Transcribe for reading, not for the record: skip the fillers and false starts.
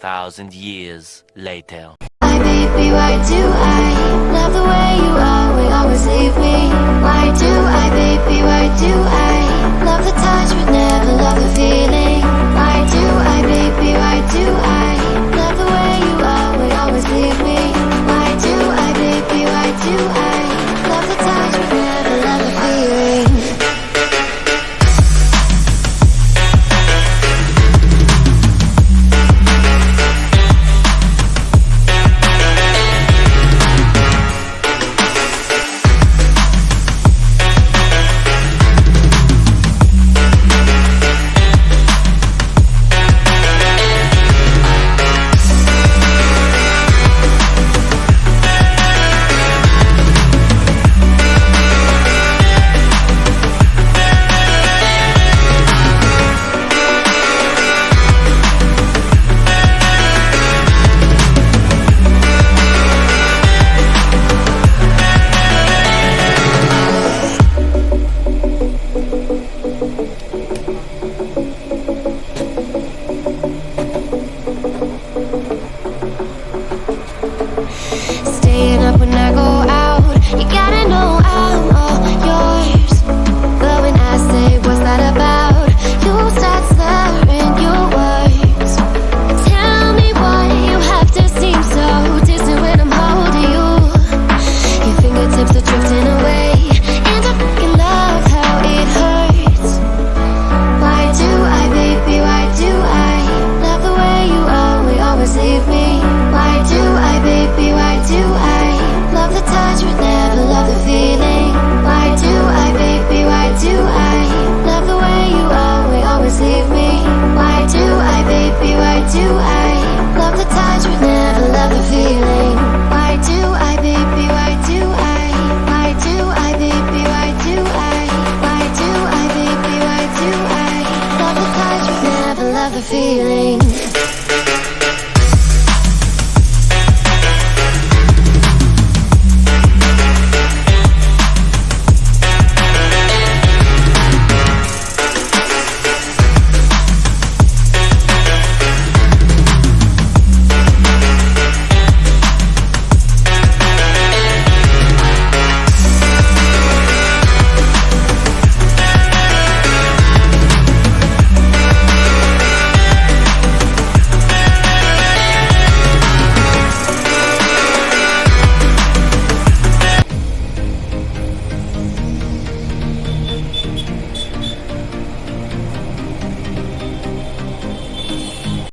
2,000 years later. Why, baby, why do I love the way you always leave me? Why do I, baby, why do I love the touch but never love the feeling? Why do I, baby, why do I love the way you always leave me? Why do I, baby, why do I love the touch but never love the feeling? Staying up when I go out, you gotta know I'm all yours. But when I say what's that about, you start slurring your words. Tell me why you have to seem so distant when I'm holding you. Your fingertips are drifting away, and I fucking love how it hurts. Why do I, baby, why do I love the way you always leave me? Why do I, baby, why do I love the touch but never love the feeling? Why do I, baby, why do I love the way you always leave me? Why do I, baby, why do I love the touch but never love the feeling? Why do I, baby, why do I? Why do I, baby, why do I? Why do I, baby, why do I love the touch but never love the feeling?